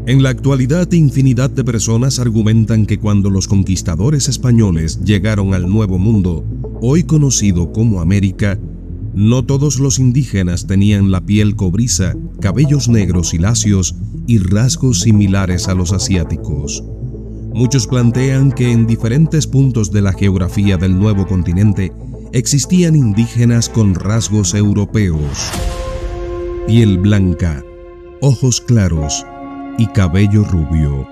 En la actualidad, infinidad de personas argumentan que cuando los conquistadores españoles llegaron al Nuevo Mundo, hoy conocido como América, no todos los indígenas tenían la piel cobriza, cabellos negros y lacios y rasgos similares a los asiáticos. Muchos plantean que en diferentes puntos de la geografía del nuevo continente existían indígenas con rasgos europeos. Piel blanca, ojos claros y cabello rubio.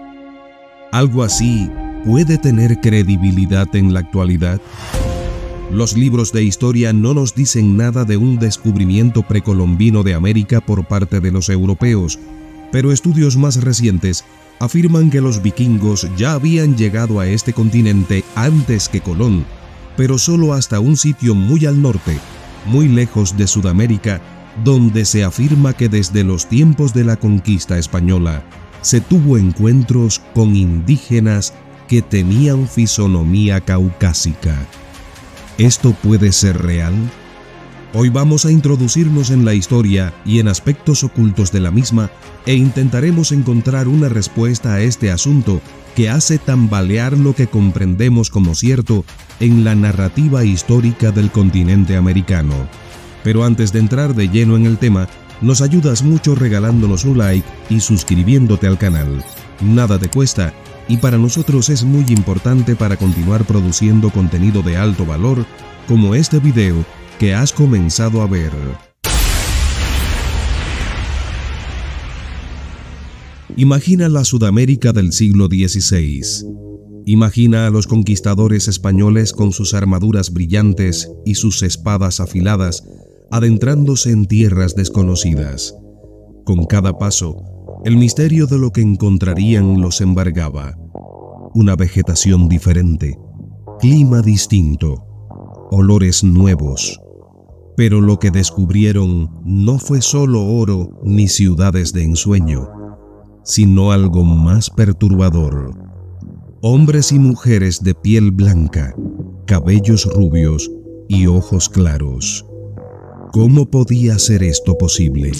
¿Algo así puede tener credibilidad en la actualidad? Los libros de historia no nos dicen nada de un descubrimiento precolombino de América por parte de los europeos, pero estudios más recientes afirman que los vikingos ya habían llegado a este continente antes que Colón, pero solo hasta un sitio muy al norte, muy lejos de Sudamérica, donde se afirma que desde los tiempos de la conquista española se tuvo encuentros con indígenas que tenían fisonomía caucásica. ¿Esto puede ser real? Hoy vamos a introducirnos en la historia y en aspectos ocultos de la misma e intentaremos encontrar una respuesta a este asunto que hace tambalear lo que comprendemos como cierto en la narrativa histórica del continente americano. Pero antes de entrar de lleno en el tema, nos ayudas mucho regalándonos un like y suscribiéndote al canal. Nada te cuesta y para nosotros es muy importante para continuar produciendo contenido de alto valor como este video que has comenzado a ver. Imagina la Sudamérica del siglo XVI. Imagina a los conquistadores españoles con sus armaduras brillantes y sus espadas afiladas, adentrándose en tierras desconocidas. Con cada paso, el misterio de lo que encontrarían los embargaba. Una vegetación diferente, clima distinto, olores nuevos. Pero lo que descubrieron no fue solo oro ni ciudades de ensueño, sino algo más perturbador. Hombres y mujeres de piel blanca, cabellos rubios y ojos claros. ¿Cómo podía ser esto posible?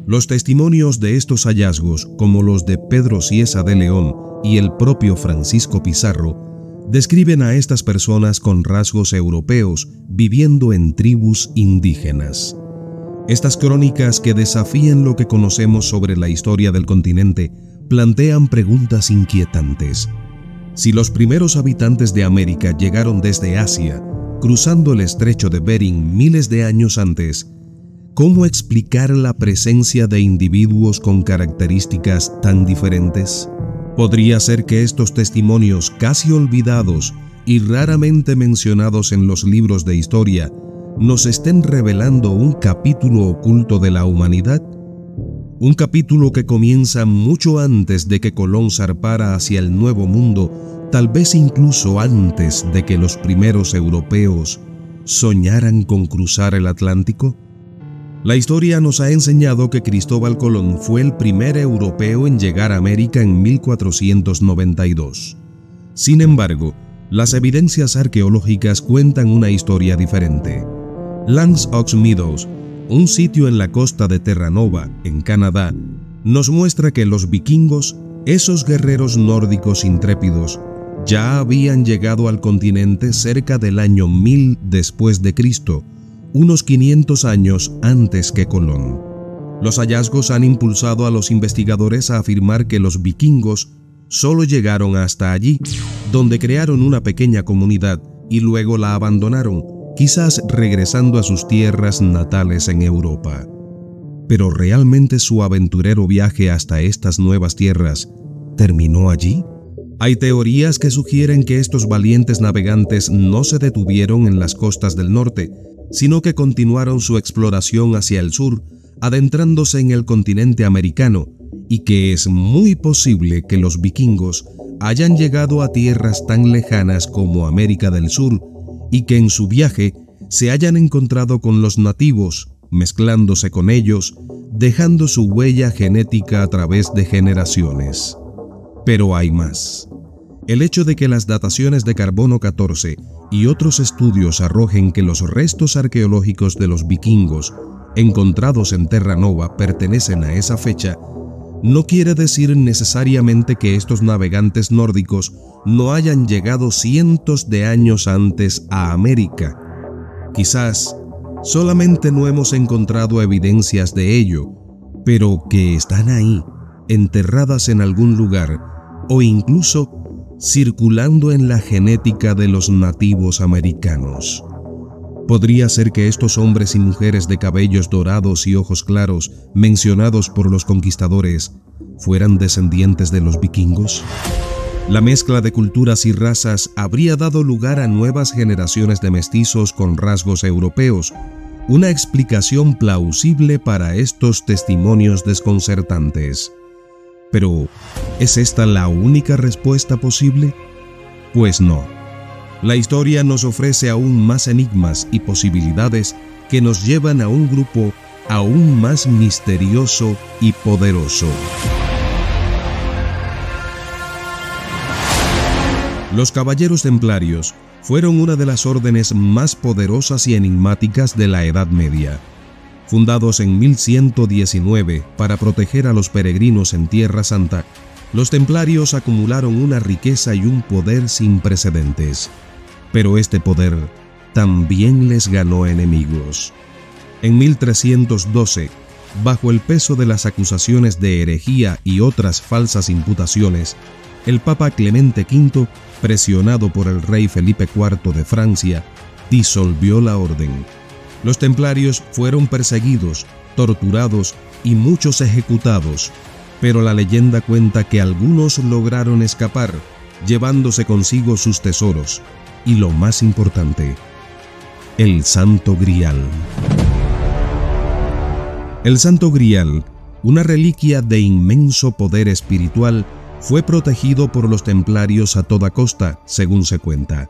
Los testimonios de estos hallazgos, como los de Pedro Cieza de León y el propio Francisco Pizarro, describen a estas personas con rasgos europeos viviendo en tribus indígenas. Estas crónicas que desafían lo que conocemos sobre la historia del continente plantean preguntas inquietantes. Si los primeros habitantes de América llegaron desde Asia, cruzando el estrecho de Bering miles de años antes, ¿cómo explicar la presencia de individuos con características tan diferentes? ¿Podría ser que estos testimonios casi olvidados y raramente mencionados en los libros de historia nos estén revelando un capítulo oculto de la humanidad? Un capítulo que comienza mucho antes de que Colón zarpara hacia el Nuevo Mundo, tal vez incluso antes de que los primeros europeos soñaran con cruzar el Atlántico. La historia nos ha enseñado que Cristóbal Colón fue el primer europeo en llegar a América en 1492. Sin embargo, las evidencias arqueológicas cuentan una historia diferente. Lands Ox Meadows, un sitio en la costa de Terranova, en Canadá, nos muestra que los vikingos, esos guerreros nórdicos intrépidos, ya habían llegado al continente cerca del año 1000 después de Cristo, unos 500 años antes que Colón. Los hallazgos han impulsado a los investigadores a afirmar que los vikingos solo llegaron hasta allí, donde crearon una pequeña comunidad y luego la abandonaron, quizás regresando a sus tierras natales en Europa. Pero ¿realmente su aventurero viaje hasta estas nuevas tierras terminó allí? Hay teorías que sugieren que estos valientes navegantes no se detuvieron en las costas del norte, sino que continuaron su exploración hacia el sur, adentrándose en el continente americano, y que es muy posible que los vikingos hayan llegado a tierras tan lejanas como América del Sur, y que en su viaje se hayan encontrado con los nativos, mezclándose con ellos, dejando su huella genética a través de generaciones. Pero hay más. El hecho de que las dataciones de carbono 14 y otros estudios arrojen que los restos arqueológicos de los vikingos encontrados en Terranova pertenecen a esa fecha, no quiere decir necesariamente que estos navegantes nórdicos no hayan llegado cientos de años antes a América. Quizás solamente no hemos encontrado evidencias de ello, pero que están ahí, enterradas en algún lugar, o incluso circulando en la genética de los nativos americanos. ¿Podría ser que estos hombres y mujeres de cabellos dorados y ojos claros, mencionados por los conquistadores, fueran descendientes de los vikingos? La mezcla de culturas y razas habría dado lugar a nuevas generaciones de mestizos con rasgos europeos, una explicación plausible para estos testimonios desconcertantes. Pero, ¿es esta la única respuesta posible? Pues no. La historia nos ofrece aún más enigmas y posibilidades que nos llevan a un grupo aún más misterioso y poderoso. Los Caballeros Templarios fueron una de las órdenes más poderosas y enigmáticas de la Edad Media. Fundados en 1119 para proteger a los peregrinos en Tierra Santa, los templarios acumularon una riqueza y un poder sin precedentes. Pero este poder también les ganó enemigos. En 1312, bajo el peso de las acusaciones de herejía y otras falsas imputaciones, el Papa Clemente V, presionado por el rey Felipe IV de Francia, disolvió la orden. Los templarios fueron perseguidos, torturados y muchos ejecutados, pero la leyenda cuenta que algunos lograron escapar, llevándose consigo sus tesoros y, lo más importante, el Santo Grial. El Santo Grial, una reliquia de inmenso poder espiritual, fue protegido por los templarios a toda costa, según se cuenta.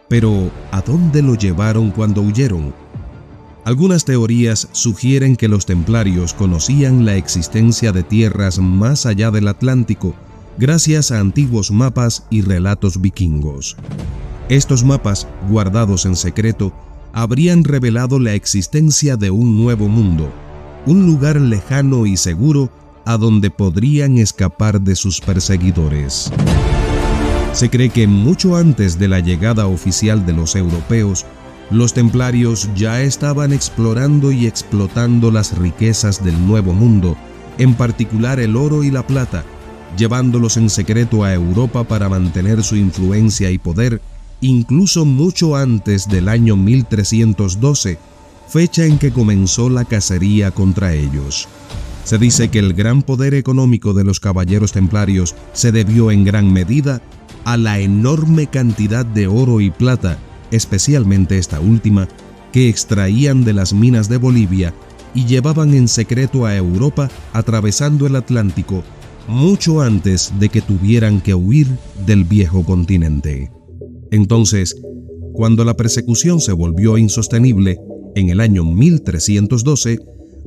Pero, ¿a dónde lo llevaron cuando huyeron? Algunas teorías sugieren que los templarios conocían la existencia de tierras más allá del Atlántico, gracias a antiguos mapas y relatos vikingos. Estos mapas, guardados en secreto, habrían revelado la existencia de un nuevo mundo, un lugar lejano y seguro a donde podrían escapar de sus perseguidores. Se cree que mucho antes de la llegada oficial de los europeos, los templarios ya estaban explorando y explotando las riquezas del Nuevo Mundo, en particular el oro y la plata, llevándolos en secreto a Europa para mantener su influencia y poder, incluso mucho antes del año 1312, fecha en que comenzó la cacería contra ellos. Se dice que el gran poder económico de los caballeros templarios se debió en gran medida a la enorme cantidad de oro y plata, especialmente esta última, que extraían de las minas de Bolivia y llevaban en secreto a Europa atravesando el Atlántico mucho antes de que tuvieran que huir del viejo continente. Entonces, cuando la persecución se volvió insostenible, en el año 1312,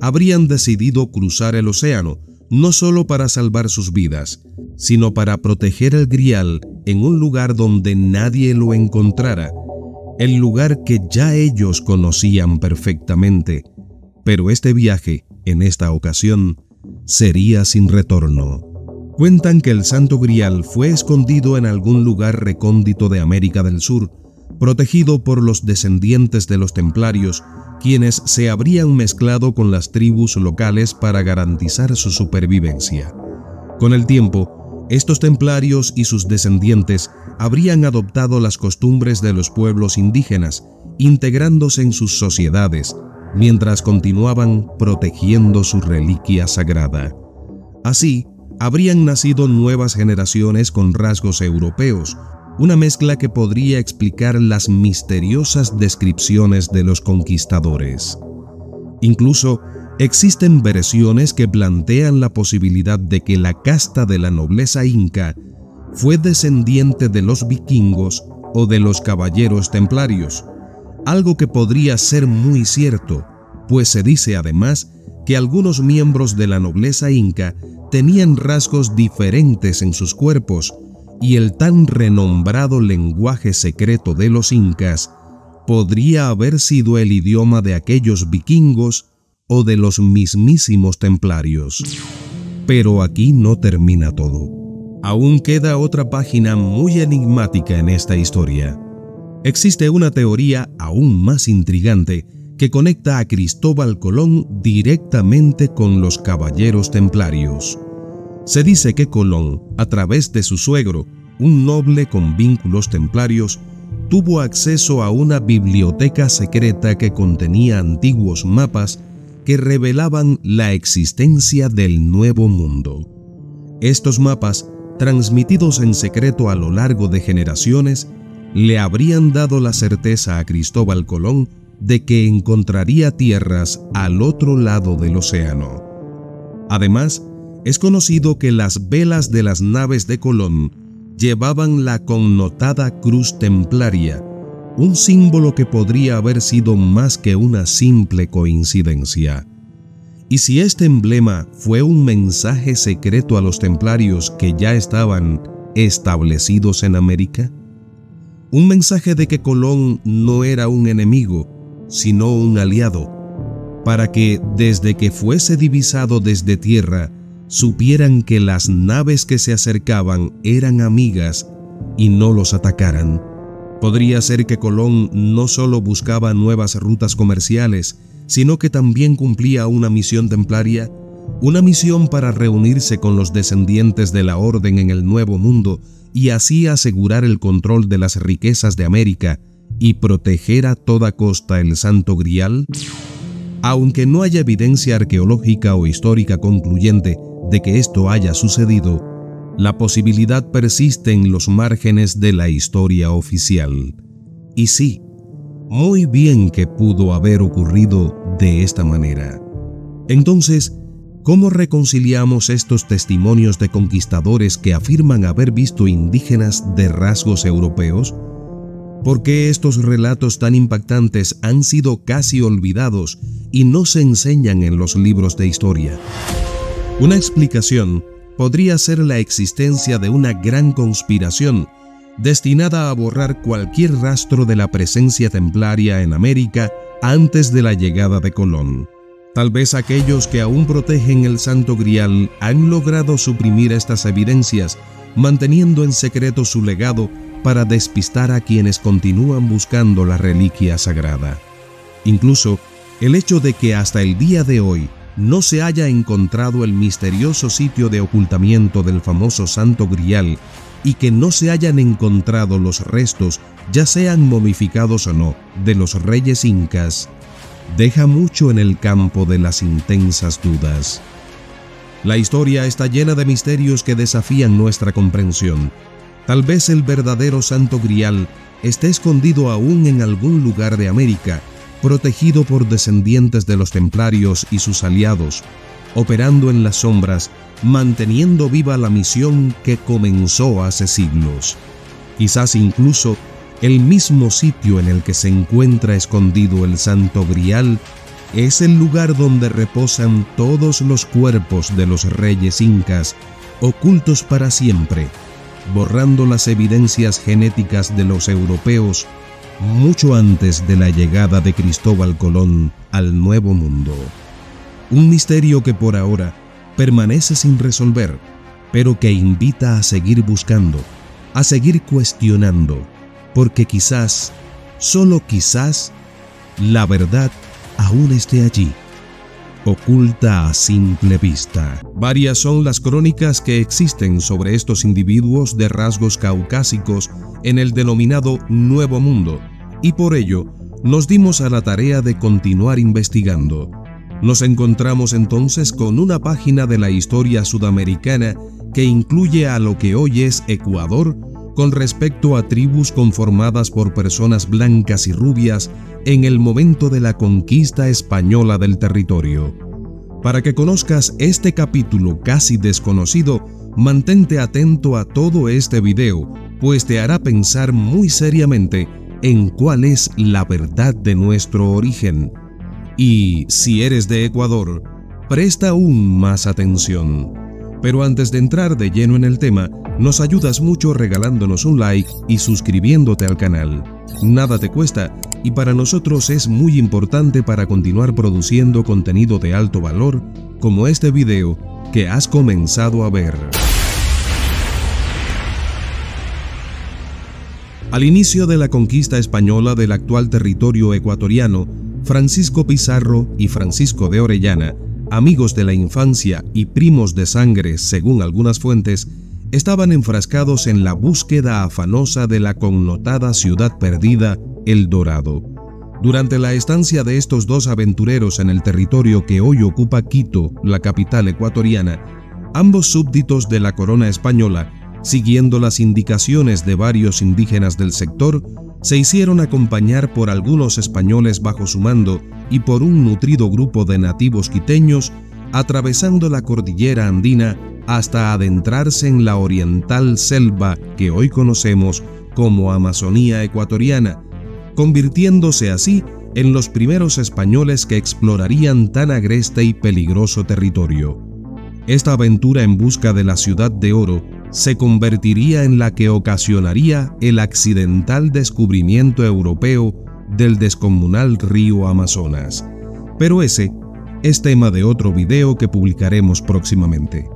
habrían decidido cruzar el océano, no solo para salvar sus vidas, sino para proteger el Grial en un lugar donde nadie lo encontrara, el lugar que ya ellos conocían perfectamente. Pero este viaje, en esta ocasión, sería sin retorno. Cuentan que el Santo Grial fue escondido en algún lugar recóndito de América del Sur, protegido por los descendientes de los templarios, quienes se habrían mezclado con las tribus locales para garantizar su supervivencia. Con el tiempo, estos templarios y sus descendientes habrían adoptado las costumbres de los pueblos indígenas, integrándose en sus sociedades, mientras continuaban protegiendo su reliquia sagrada. Así, habrían nacido nuevas generaciones con rasgos europeos, una mezcla que podría explicar las misteriosas descripciones de los conquistadores. Incluso, existen versiones que plantean la posibilidad de que la casta de la nobleza inca fue descendiente de los vikingos o de los caballeros templarios, algo que podría ser muy cierto, pues se dice además que algunos miembros de la nobleza inca tenían rasgos diferentes en sus cuerpos, y el tan renombrado lenguaje secreto de los incas podría haber sido el idioma de aquellos vikingos o de los mismísimos templarios. Pero aquí no termina todo. Aún queda otra página muy enigmática en esta historia. Existe una teoría aún más intrigante que conecta a Cristóbal Colón directamente con los caballeros templarios. Se dice que Colón, a través de su suegro, un noble con vínculos templarios, tuvo acceso a una biblioteca secreta que contenía antiguos mapas que revelaban la existencia del Nuevo Mundo. Estos mapas, transmitidos en secreto a lo largo de generaciones, le habrían dado la certeza a Cristóbal Colón de que encontraría tierras al otro lado del océano. Además, es conocido que las velas de las naves de Colón llevaban la connotada cruz templaria, un símbolo que podría haber sido más que una simple coincidencia. Y si este emblema fue un mensaje secreto a los templarios que ya estaban establecidos en América, un mensaje de que Colón no era un enemigo, sino un aliado, para que desde que fuese divisado desde tierra, supieran que las naves que se acercaban eran amigas y no los atacaran. Podría ser que Colón no solo buscaba nuevas rutas comerciales, sino que también cumplía una misión templaria, una misión para reunirse con los descendientes de la Orden en el Nuevo Mundo y así asegurar el control de las riquezas de América y proteger a toda costa el Santo Grial. Aunque no haya evidencia arqueológica o histórica concluyente de que esto haya sucedido, la posibilidad persiste en los márgenes de la historia oficial. Y sí, muy bien que pudo haber ocurrido de esta manera. Entonces, ¿cómo reconciliamos estos testimonios de conquistadores que afirman haber visto indígenas de rasgos europeos? ¿Por qué estos relatos tan impactantes han sido casi olvidados y no se enseñan en los libros de historia? Una explicación podría ser la existencia de una gran conspiración destinada a borrar cualquier rastro de la presencia templaria en América antes de la llegada de Colón. Tal vez aquellos que aún protegen el Santo Grial han logrado suprimir estas evidencias, manteniendo en secreto su legado para despistar a quienes continúan buscando la reliquia sagrada. Incluso, el hecho de que hasta el día de hoy no se haya encontrado el misterioso sitio de ocultamiento del famoso Santo Grial y que no se hayan encontrado los restos, ya sean momificados o no, de los reyes incas, deja mucho en el campo de las intensas dudas. La historia está llena de misterios que desafían nuestra comprensión. Tal vez el verdadero Santo Grial esté escondido aún en algún lugar de América, protegido por descendientes de los templarios y sus aliados, operando en las sombras, manteniendo viva la misión que comenzó hace siglos. Quizás incluso el mismo sitio en el que se encuentra escondido el Santo Grial es el lugar donde reposan todos los cuerpos de los reyes incas, ocultos para siempre, borrando las evidencias genéticas de los europeos mucho antes de la llegada de Cristóbal Colón al Nuevo Mundo. Un misterio que por ahora permanece sin resolver, pero que invita a seguir buscando, a seguir cuestionando, porque quizás, solo quizás, la verdad aún esté allí, oculta a simple vista. Varias son las crónicas que existen sobre estos individuos de rasgos caucásicos en el denominado Nuevo Mundo, y por ello nos dimos a la tarea de continuar investigando. Nos encontramos entonces con una página de la historia sudamericana que incluye a lo que hoy es Ecuador con respecto a tribus conformadas por personas blancas y rubias en el momento de la conquista española del territorio. Para que conozcas este capítulo casi desconocido, mantente atento a todo este video, pues te hará pensar muy seriamente en cuál es la verdad de nuestro origen. Y si eres de Ecuador, presta aún más atención. Pero antes de entrar de lleno en el tema, nos ayudas mucho regalándonos un like y suscribiéndote al canal. Nada te cuesta y para nosotros es muy importante para continuar produciendo contenido de alto valor como este video que has comenzado a ver. Al inicio de la conquista española del actual territorio ecuatoriano, Francisco Pizarro y Francisco de Orellana, amigos de la infancia y primos de sangre según algunas fuentes, estaban enfrascados en la búsqueda afanosa de la connotada ciudad perdida, El Dorado. Durante la estancia de estos dos aventureros en el territorio que hoy ocupa Quito, la capital ecuatoriana, ambos súbditos de la corona española, siguiendo las indicaciones de varios indígenas del sector, se hicieron acompañar por algunos españoles bajo su mando y por un nutrido grupo de nativos quiteños, atravesando la cordillera andina hasta adentrarse en la oriental selva que hoy conocemos como Amazonía ecuatoriana, convirtiéndose así en los primeros españoles que explorarían tan agreste y peligroso territorio. Esta aventura en busca de la Ciudad de Oro se convertiría en la que ocasionaría el accidental descubrimiento europeo del descomunal río Amazonas. Pero ese es tema de otro video que publicaremos próximamente.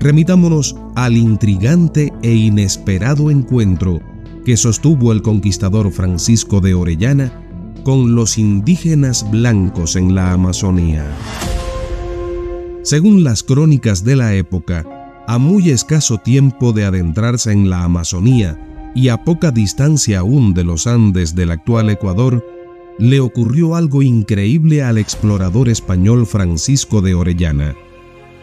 Remitámonos al intrigante e inesperado encuentro que sostuvo el conquistador Francisco de Orellana con los indígenas blancos en la Amazonía. Según las crónicas de la época, a muy escaso tiempo de adentrarse en la Amazonía y a poca distancia aún de los Andes del actual Ecuador, le ocurrió algo increíble al explorador español Francisco de Orellana.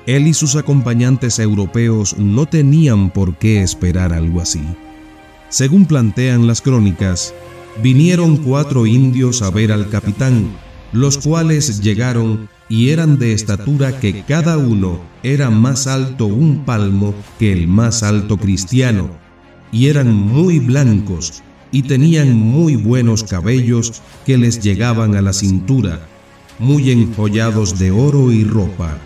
Él y sus acompañantes europeos no tenían por qué esperar algo así. Según plantean las crónicas, vinieron 4 indios a ver al capitán, los cuales llegaron y eran de estatura que cada uno era más alto un palmo que el más alto cristiano, y eran muy blancos y tenían muy buenos cabellos que les llegaban a la cintura, muy enjollados de oro y ropa,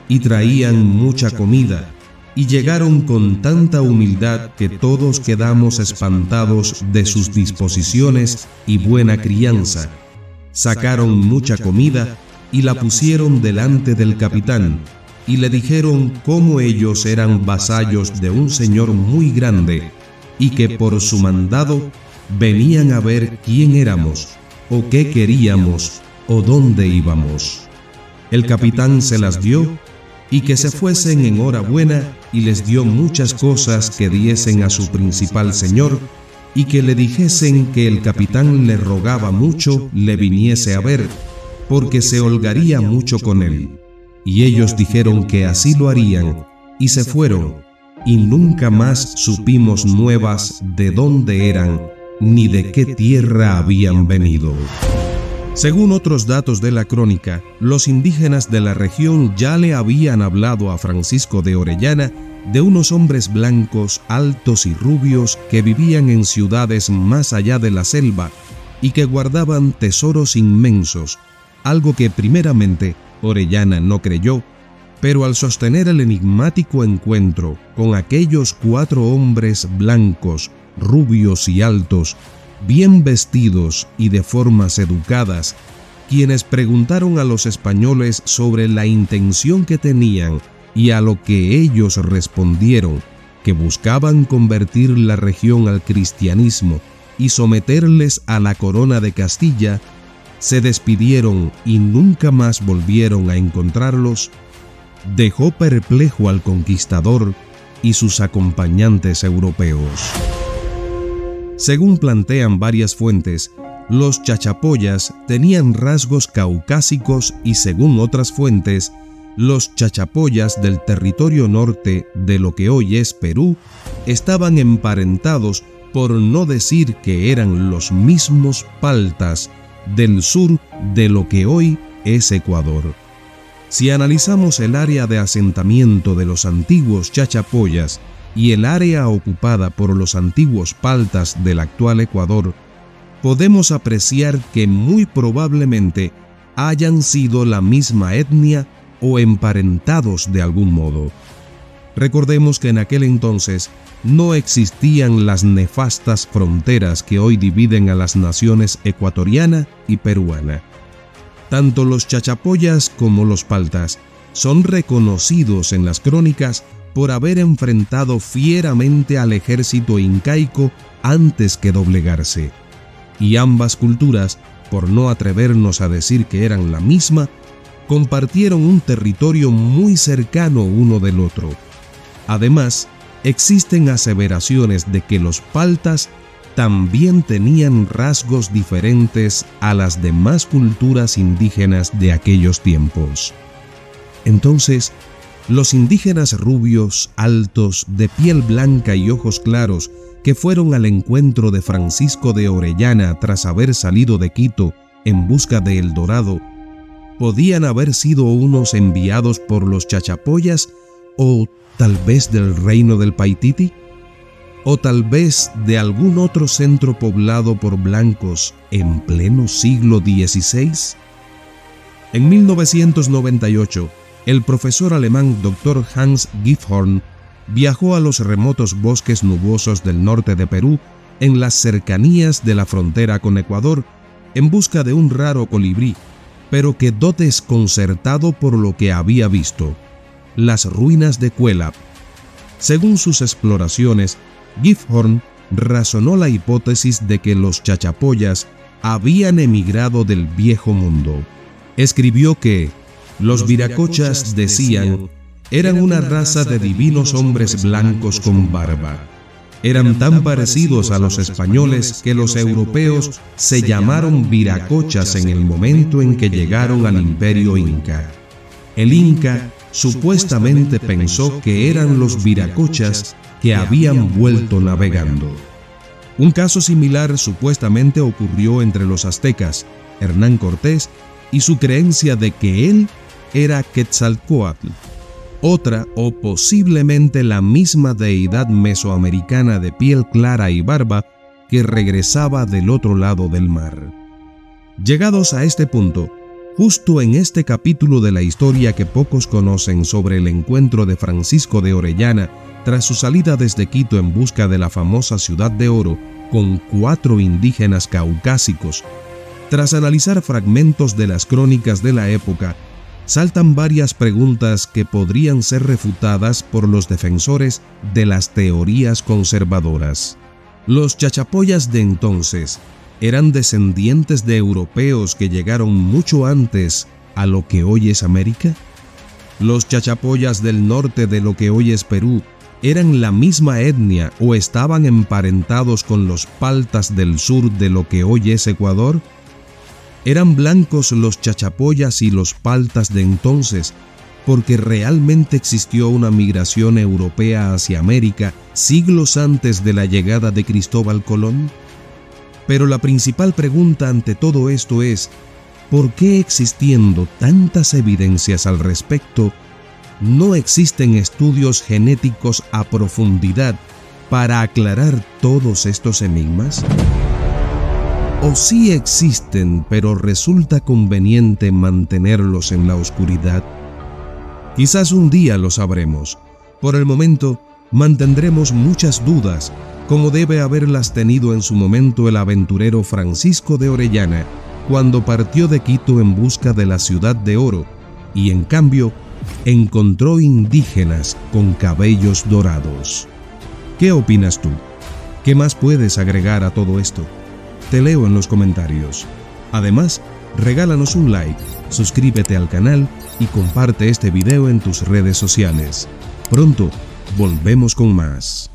y traían mucha comida, y llegaron con tanta humildad que todos quedamos espantados de sus disposiciones y buena crianza. Sacaron mucha comida y la pusieron delante del capitán, y le dijeron cómo ellos eran vasallos de un señor muy grande, y que por su mandado venían a ver quién éramos, o qué queríamos, o dónde íbamos. El capitán se las dio, y que se fuesen en hora buena, y les dio muchas cosas que diesen a su principal señor, y que le dijesen que el capitán le rogaba mucho le viniese a ver, porque se holgaría mucho con él. Y ellos dijeron que así lo harían, y se fueron, y nunca más supimos nuevas de dónde eran, ni de qué tierra habían venido. Según otros datos de la crónica, los indígenas de la región ya le habían hablado a Francisco de Orellana de unos hombres blancos, altos y rubios que vivían en ciudades más allá de la selva y que guardaban tesoros inmensos, algo que primeramente Orellana no creyó, pero al sostener el enigmático encuentro con aquellos 4 hombres blancos, rubios y altos, bien vestidos y de formas educadas, quienes preguntaron a los españoles sobre la intención que tenían y a lo que ellos respondieron, que buscaban convertir la región al cristianismo y someterles a la corona de Castilla, se despidieron y nunca más volvieron a encontrarlos, dejó perplejo al conquistador y sus acompañantes europeos. Según plantean varias fuentes, los chachapoyas tenían rasgos caucásicos y según otras fuentes, los chachapoyas del territorio norte de lo que hoy es Perú estaban emparentados, por no decir que eran los mismos paltas del sur de lo que hoy es Ecuador. Si analizamos el área de asentamiento de los antiguos chachapoyas y el área ocupada por los antiguos paltas del actual Ecuador, podemos apreciar que muy probablemente hayan sido la misma etnia o emparentados de algún modo. Recordemos que en aquel entonces no existían las nefastas fronteras que hoy dividen a las naciones ecuatoriana y peruana. Tanto los chachapoyas como los paltas son reconocidos en las crónicas por haber enfrentado fieramente al ejército incaico antes que doblegarse. Y ambas culturas, por no atrevernos a decir que eran la misma, compartieron un territorio muy cercano uno del otro. Además, existen aseveraciones de que los paltas también tenían rasgos diferentes a las demás culturas indígenas de aquellos tiempos. Entonces, los indígenas rubios, altos, de piel blanca y ojos claros, que fueron al encuentro de Francisco de Orellana tras haber salido de Quito en busca de El Dorado, ¿podían haber sido unos enviados por los chachapoyas o tal vez del reino del Paititi? ¿O tal vez de algún otro centro poblado por blancos en pleno siglo XVI? En 1998, el profesor alemán Dr. Hans Gifhorn viajó a los remotos bosques nubosos del norte de Perú, en las cercanías de la frontera con Ecuador, en busca de un raro colibrí, pero quedó desconcertado por lo que había visto: las ruinas de Cuelap. Según sus exploraciones, Gifhorn razonó la hipótesis de que los chachapoyas habían emigrado del viejo mundo. Escribió que los viracochas, decían, eran una raza de divinos hombres blancos con barba. Eran tan parecidos a los españoles que los europeos se llamaron viracochas en el momento en que llegaron al imperio inca. El inca supuestamente pensó que eran los viracochas que habían vuelto navegando. Un caso similar supuestamente ocurrió entre los aztecas, Hernán Cortés, y su creencia de que él era Quetzalcóatl, otra o posiblemente la misma deidad mesoamericana de piel clara y barba que regresaba del otro lado del mar. Llegados a este punto, justo en este capítulo de la historia que pocos conocen sobre el encuentro de Francisco de Orellana tras su salida desde Quito en busca de la famosa Ciudad de Oro con 4 indígenas caucásicos, tras analizar fragmentos de las crónicas de la época, saltan varias preguntas que podrían ser refutadas por los defensores de las teorías conservadoras. ¿Los chachapoyas de entonces eran descendientes de europeos que llegaron mucho antes a lo que hoy es América? ¿Los chachapoyas del norte de lo que hoy es Perú eran la misma etnia o estaban emparentados con los paltas del sur de lo que hoy es Ecuador? ¿Eran blancos los chachapoyas y los paltas de entonces porque realmente existió una migración europea hacia América siglos antes de la llegada de Cristóbal Colón? Pero la principal pregunta ante todo esto es: ¿por qué, existiendo tantas evidencias al respecto, no existen estudios genéticos a profundidad para aclarar todos estos enigmas? ¿O sí existen, pero resulta conveniente mantenerlos en la oscuridad? Quizás un día lo sabremos. Por el momento, mantendremos muchas dudas, como debe haberlas tenido en su momento el aventurero Francisco de Orellana, cuando partió de Quito en busca de la Ciudad de Oro, y en cambio, encontró indígenas con cabellos dorados. ¿Qué opinas tú? ¿Qué más puedes agregar a todo esto? Te leo en los comentarios. Además, regálanos un like, suscríbete al canal y comparte este video en tus redes sociales. Pronto, volvemos con más.